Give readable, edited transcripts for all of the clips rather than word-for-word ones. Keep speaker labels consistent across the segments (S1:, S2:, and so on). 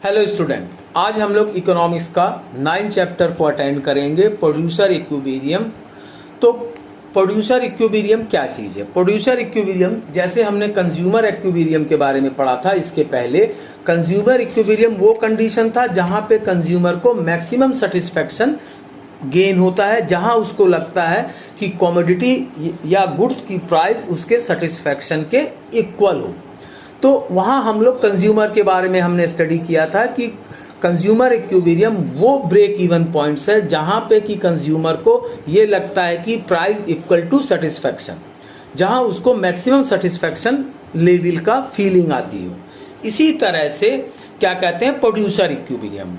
S1: Hello student, आज हम लोग इकोनॉमिक्स का 9 चैप्टर को अटेंड करेंगे, प्रोड्यूसर इक्विलिब्रियम। तो प्रोड्यूसर इक्विलिब्रियम क्या चीज़ है? प्रोड्यूसर इक्विलिब्रियम, जैसे हमने कंज्यूमर इक्विलिब्रियम के बारे में पढ़ा था इसके पहले, कंज्यूमर इक्विलिब्रियम वो कंडीशन था जहां पे कंज्यूमर को मैक्सिमम सेटिस्फेक्शन गेन होता है, जहां उसको लगता है कि कमोडिटी या गुड्स की प्राइस उसके सेटिस्फेक्शन के इक्वल हो। तो वहाँ हम लोग कंज्यूमर के बारे में हमने स्टडी किया था कि कंज्यूमर इक्विलिब्रियम वो ब्रेक इवन पॉइंट्स है जहाँ पे कि कंज्यूमर को ये लगता है कि प्राइस इक्वल टू सेटिस्फेक्शन, जहाँ उसको मैक्सिमम सेटिस्फेक्शन लेवल का फीलिंग आती हो। इसी तरह से क्या कहते हैं प्रोड्यूसर इक्विलिब्रियम।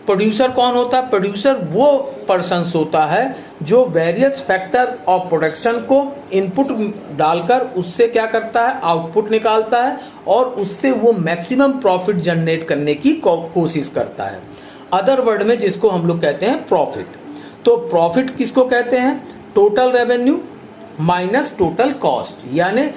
S1: प्रोड्यूसर कौन होता है? प्रोड्यूसर वो पर्सन्स होता है जो वेरियस फैक्टर ऑफ प्रोडक्शन को इनपुट डालकर उससे क्या करता है, आउटपुट निकालता है और उससे वो मैक्सिमम प्रॉफिट जनरेट करने की कोशिश करता है। अदर वर्ड में जिसको हम लोग कहते हैं प्रॉफिट। तो प्रॉफिट किसको कहते हैं? Total revenue minus total cost, यानी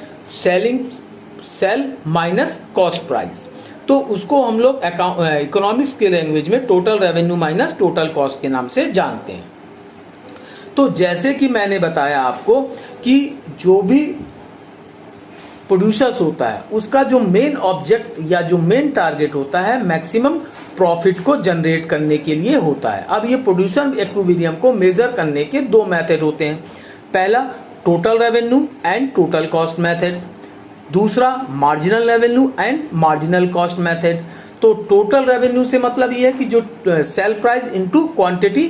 S1: सेल माइनस कॉस्ट प्राइस। तो उसको हम लोग इकोनॉमिक्स के लैंग्वेज में total revenue minus total cost के नाम से जानते हैं। तो जैसे कि मैंने बताया आपको कि जो भी प्रोड्यूसर्स होता है उसका जो मेन ऑब्जेक्ट या जो मेन टारगेट होता है मैक्सिमम प्रॉफिट को जनरेट करने के लिए होता है। अब ये प्रोड्यूसर इक्विलिब्रियम को मेजर करने के दो मेथड होते हैं। पहला total revenue and total cost method, दूसरा marginal revenue and marginal cost method. तो टोटल रेवेन्यू से मतलब ये है कि जो सेल प्राइस इनटू क्वांटिटी,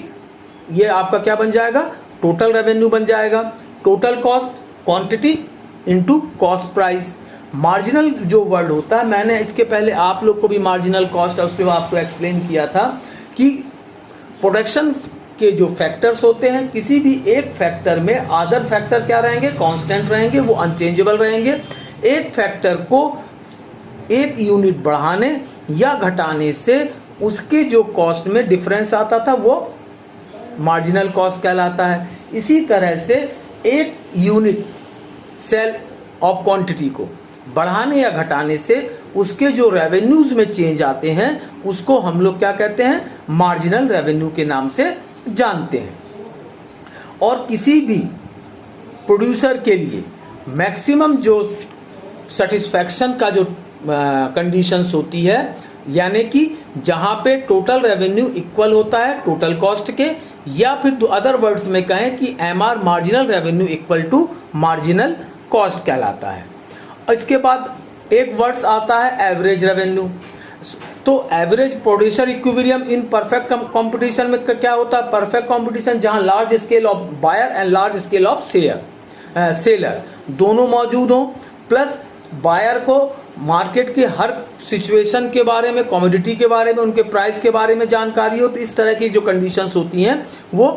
S1: ये आपका क्या बन जाएगा? टोटल रेवेन्यू बन जाएगा। Total cost quantity into cost price. Marginal जो वर्ड होता है, मैंने इसके पहले आप लोग को भी मार्जिनल कॉस्ट उस पर आपको एक्सप्लेन किया था कि प्रोडक्शन के जो फैक्टर्स होते हैं, किसी भी एक फैक्टर में अदर फैक्टर क्या रहेंगे? कांस्टेंट रहेंगे, वो अनचेंजेबल रहेंगे। एक फैक्टर को एक यूनिट बढ़ाने या घटाने से उसके जो कॉस्ट में डिफरेंस आता था वो मार्जिनल कॉस्ट कहलाता है। इसी तरह से एक यूनिट सेल ऑफ क्वांटिटी को बढ़ाने या घटाने से उसके जो रेवेन्यूज में चेंज आते हैं उसको हम लोग क्या कहते हैं? मार्जिनल रेवेन्यू के नाम से जानते हैं। और किसी भी प्रोड्यूसर के लिए मैक्सिमम जो सेटिस्फैक्शन का जो कंडीशंस होती है, यानी कि जहां पे टोटल रेवेन्यू इक्वल होता है टोटल कॉस्ट के, या फिर अदर वर्ड्स में कहें कि MR marginal revenue equal to marginal cost कहलाता है। इसके बाद एक वर्ड्स आता है एवरेज रेवेन्यू। तो average producer equilibrium in perfect competition में क्या होता है? परफेक्ट कंपटीशन जहां large scale of buyer and large scale of seller दोनों मौजूद हों, प्लस बायर को मार्केट के हर सिचुएशन के बारे में, कमोडिटी के बारे में, उनके प्राइस के बारे में जानकारी हो। तो इस तरह की जो कंडीशंस होती हैं वो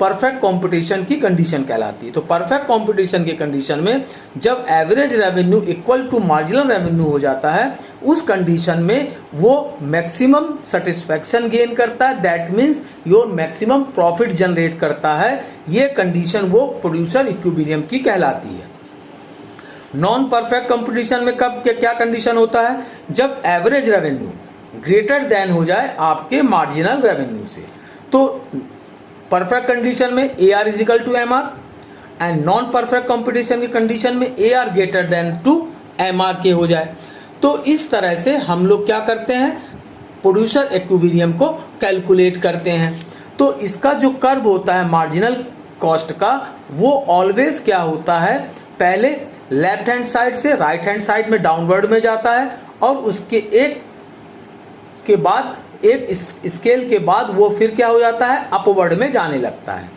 S1: परफेक्ट कंपटीशन की कंडीशन कहलाती है। तो परफेक्ट कंपटीशन की कंडीशन में जब average revenue equal to marginal revenue हो जाता है, उस कंडीशन में वो मैक्सिमम सेटिस्फैक्शन गेन करता है, that means your maximum profit generate करता है। ये कंडीशन वो प्रोड्यूसर इक्विलिब्रियम की कहलाती है। नॉन परफेक्ट कंपटीशन में कब क्या कंडीशन होता है? जब एवरेज रेवेन्यू ग्रेटर देन हो जाए आपके मार्जिनल रेवेन्यू से। तो परफेक्ट कंडीशन में A R equal to M R, and non perfect competition की कंडीशन में A R greater than to M R के हो जाए। तो इस तरह से हम लोग क्या करते हैं? प्रोड्यूसर इक्विलिब्रियम को कैलकुलेट करते हैं। तो इसका जो कर्व होता है मार्जिनल कॉस्ट का, वो ऑलवेज क्या होता है? पहले लेफ्ट हैंड साइड से राइट हैंड साइड में डाउनवर्ड में जाता है और उसके एक स्केल के बाद वो फिर क्या हो जाता है? अपवर्ड में जाने लगता है।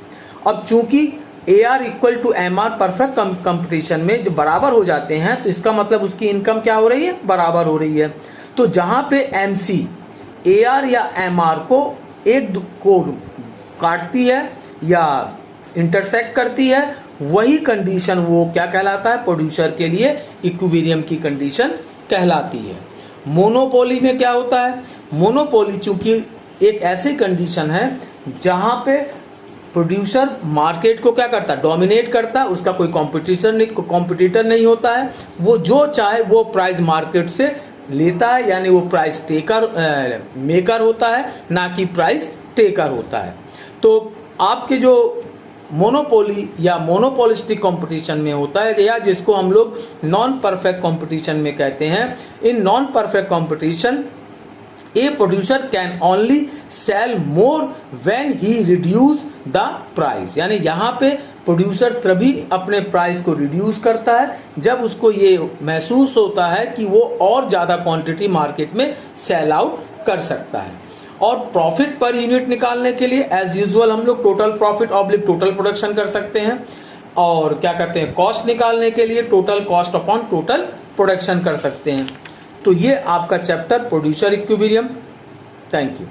S1: अब चूंकि A R equal to M R perfect competition में जो बराबर हो जाते हैं, तो इसका मतलब उसकी इनकम क्या हो रही है? बराबर हो रही है। तो जहां पे एम सी ए आर या एम आर को एक को काटती है या इंटरसेक्ट करती है, वही कंडीशन वो क्या कहलाता है? प्रोड्यूसर के लिए इक्विलिब्रियम की कंडीशन कहलाती है। मोनोपोली में क्या होता है? मोनोपोली चूंकि एक ऐसी कंडीशन है जहां पे प्रोड्यूसर मार्केट को क्या करता है? डोमिनेट करता है, उसका कोई कॉम्पिटिटर नहीं होता है। वो जो चाहे वो प्राइस मार्केट से लेता है, यानी वो प्राइस मेकर होता है, ना कि प्राइस टेकर होता है। तो आपके जो मोनोपोली या मोनोपोलिस्टिक कंपटीशन में होता है, या जिसको हम लोग नॉन परफेक्ट कंपटीशन में कहते हैं, in non perfect competition a producer can only sell more when he reduce the price, यानी यहाँ पे प्रोड्यूसर तभी अपने प्राइस को रिड्यूस करता है जब उसको ये महसूस होता है कि वो और ज़्यादा क्वांटिटी मार्केट में सेल आउट कर सकता है। और प्रॉफिट पर यूनिट निकालने के लिए एज यूजुअल हम लोग total profit oblique total production कर सकते हैं, और क्या कहते हैं, कॉस्ट निकालने के लिए total cost upon total production कर सकते हैं। तो ये आपका chapter producer equilibrium. Thank you.